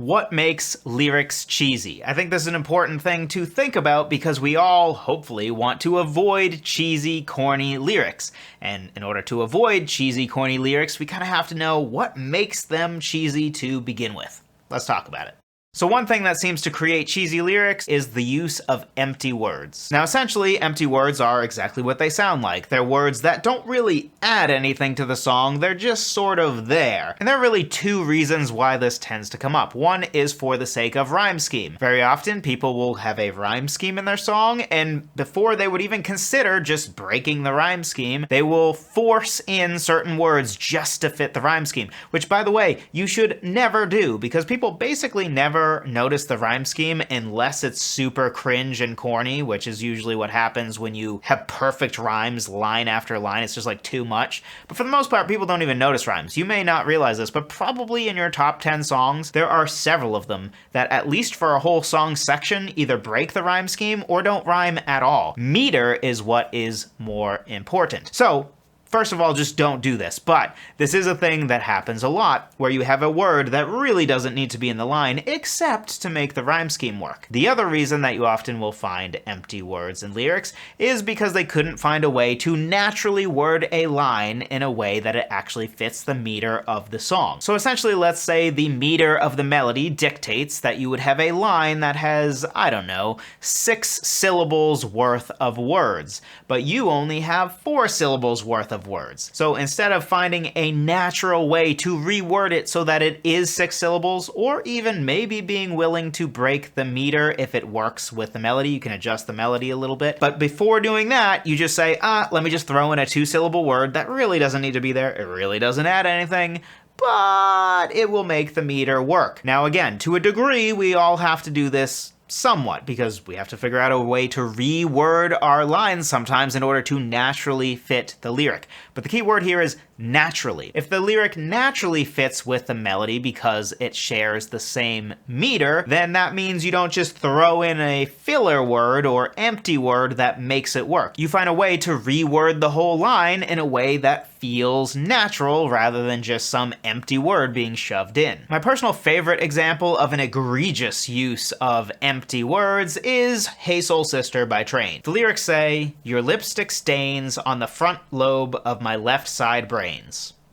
What makes lyrics cheesy? I think this is an important thing to think about because we all, hopefully, want to avoid cheesy, corny lyrics. And in order to avoid cheesy, corny lyrics, we kind of have to know what makes them cheesy to begin with. Let's talk about it. So one thing that seems to create cheesy lyrics is the use of empty words. Now essentially, empty words are exactly what they sound like. They're words that don't really add anything to the song, they're just sort of there. And there are really two reasons why this tends to come up. One is for the sake of rhyme scheme. Very often people will have a rhyme scheme in their song, and before they would even consider just breaking the rhyme scheme, they will force in certain words just to fit the rhyme scheme. Which, by the way, you should never do, because people basically never notice the rhyme scheme unless it's super cringe and corny, which is usually what happens when you have perfect rhymes line after line. It's just like too much. But for the most part, people don't even notice rhymes. You may not realize this, but probably in your top 10 songs, there are several of them that, at least for a whole song section, either break the rhyme scheme or don't rhyme at all. Meter is what is more important. So, first of all, just don't do this, but this is a thing that happens a lot, where you have a word that really doesn't need to be in the line, except to make the rhyme scheme work. The other reason that you often will find empty words in lyrics is because they couldn't find a way to naturally word a line in a way that it actually fits the meter of the song. So essentially, let's say the meter of the melody dictates that you would have a line that has, I don't know, 6 syllables worth of words, but you only have 4 syllables worth of words. So instead of finding a natural way to reword it so that it is 6 syllables, or even maybe being willing to break the meter if it works with the melody, you can adjust the melody a little bit. But before doing that, you just say, let me just throw in a 2-syllable word that really doesn't need to be there, it really doesn't add anything, but it will make the meter work. Now again, to a degree, we all have to do this somewhat, because we have to figure out a way to reword our lines sometimes in order to naturally fit the lyric. But the key word here is naturally. If the lyric naturally fits with the melody because it shares the same meter, then that means you don't just throw in a filler word or empty word that makes it work. You find a way to reword the whole line in a way that feels natural rather than just some empty word being shoved in. My personal favorite example of an egregious use of empty words is Hey Soul Sister by Train. The lyrics say, "Your lipstick stains on the front lobe of my left side brains."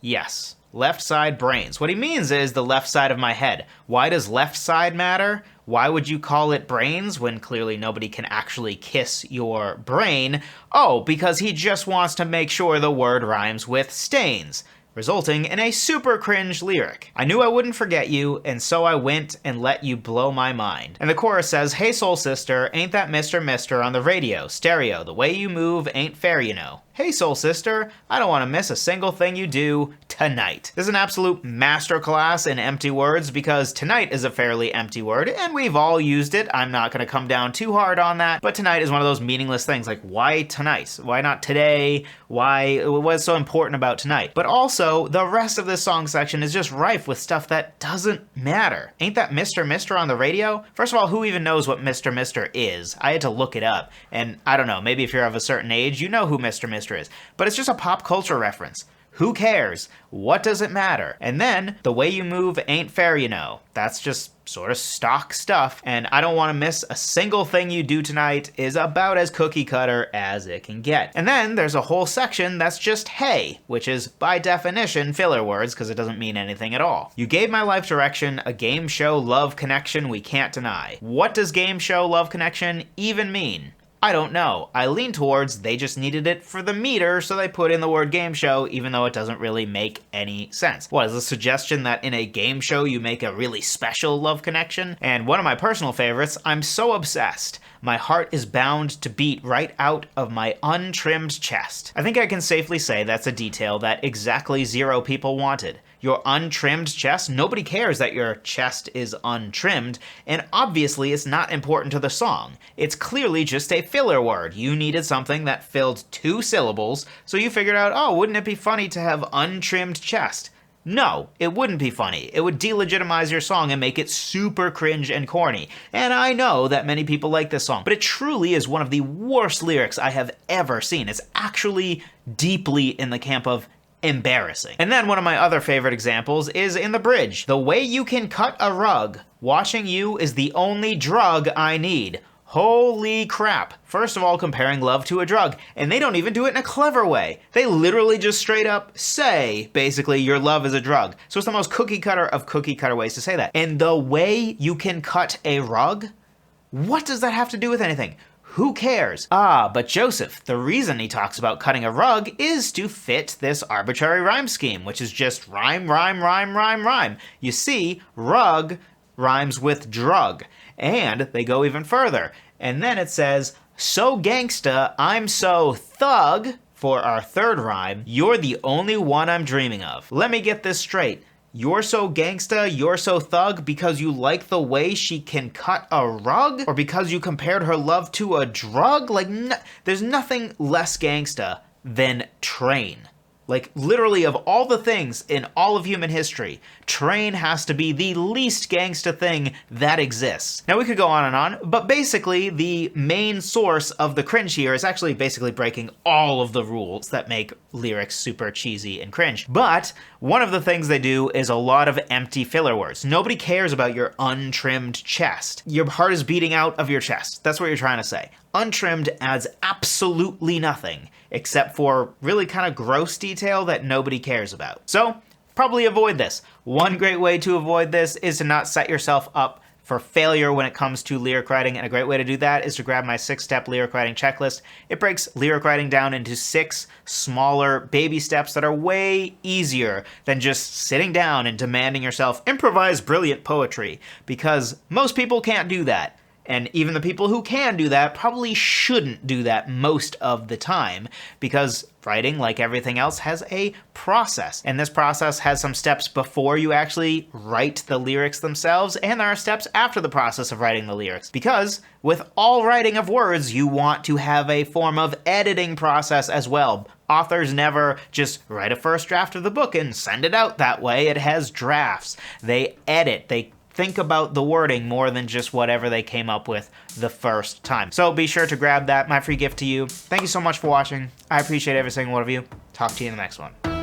Yes, left side brains. What he means is the left side of my head. Why does left side matter? Why would you call it brains when clearly nobody can actually kiss your brain? Oh, because he just wants to make sure the word rhymes with stains, resulting in a super cringe lyric. "I knew I wouldn't forget you, and so I went and let you blow my mind." And the chorus says, "Hey soul sister, ain't that Mr. Mister on the radio, stereo, the way you move ain't fair, you know. Hey soul sister, I don't want to miss a single thing you do tonight." This is an absolute masterclass in empty words, because tonight is a fairly empty word, and we've all used it. I'm not going to come down too hard on that, but tonight is one of those meaningless things, like why tonight? Why not today? Why? What's so important about tonight? But also, the rest of this song section is just rife with stuff that doesn't matter. Ain't that Mr. Mister on the radio? First of all, who even knows what Mr. Mister is? I had to look it up, and I don't know, maybe if you're of a certain age, you know who Mr. Mister is, but it's just a pop culture reference. Who cares? What does it matter? And then, the way you move ain't fair, you know. That's just sort of stock stuff, and I don't want to miss a single thing you do tonight is about as cookie cutter as it can get. And then there's a whole section that's just hey, which is by definition filler words because it doesn't mean anything at all. "You gave my life direction, a game show love connection we can't deny." What does game show love connection even mean? I don't know. I lean towards they just needed it for the meter, so they put in the word game show, even though it doesn't really make any sense. What, is the suggestion that in a game show you make a really special love connection? And one of my personal favorites, "I'm so obsessed. My heart is bound to beat right out of my untrimmed chest." I think I can safely say that's a detail that exactly 0 people wanted. Your untrimmed chest? Nobody cares that your chest is untrimmed, and obviously it's not important to the song. It's clearly just a filler word. You needed something that filled 2 syllables, so you figured out, oh, wouldn't it be funny to have untrimmed chest? No, it wouldn't be funny. It would delegitimize your song and make it super cringe and corny. And I know that many people like this song, but it truly is one of the worst lyrics I have ever seen. It's actually deeply in the camp of embarrassing. And then one of my other favorite examples is in the bridge. The way you can cut a rug. Washing you is the only drug I need. Holy crap. First of all, comparing love to a drug. And they don't even do it in a clever way. They literally just straight up say, basically, your love is a drug. So it's the most cookie cutter of cookie cutter ways to say that. And the way you can cut a rug? What does that have to do with anything? Who cares? Ah, but Joseph, the reason he talks about cutting a rug is to fit this arbitrary rhyme scheme, which is just rhyme, rhyme, rhyme, rhyme, rhyme. You see, rug rhymes with drug. And they go even further. And then it says, so gangsta, I'm so thug, for our third rhyme, you're the only one I'm dreaming of. Let me get this straight. You're so gangsta, you're so thug because you like the way she can cut a rug? Or because you compared her love to a drug? Like, there's nothing less gangsta than train. Like, literally, of all the things in all of human history, train has to be the least gangsta thing that exists. Now, we could go on and on, but basically, the main source of the cringe here is actually basically breaking all of the rules that make lyrics super cheesy and cringe. But one of the things they do is a lot of empty filler words. Nobody cares about your untrimmed chest. Your heart is beating out of your chest. That's what you're trying to say. Untrimmed adds absolutely nothing, except for really kind of gross detail that nobody cares about. So, probably avoid this. One great way to avoid this is to not set yourself up for failure when it comes to lyric writing, and a great way to do that is to grab my 6-step lyric writing checklist. It breaks lyric writing down into 6 smaller baby steps that are way easier than just sitting down and demanding yourself improvise brilliant poetry, because most people can't do that. And even the people who can do that probably shouldn't do that most of the time, because writing, like everything else, has a process. And this process has some steps before you actually write the lyrics themselves, and there are steps after the process of writing the lyrics. Because with all writing of words, you want to have a form of editing process as well. Authors never just write a first draft of the book and send it out that way. It has drafts. They edit. They think about the wording more than just whatever they came up with the first time. So be sure to grab that, my free gift to you. Thank you so much for watching. I appreciate every single one of you. Talk to you in the next one.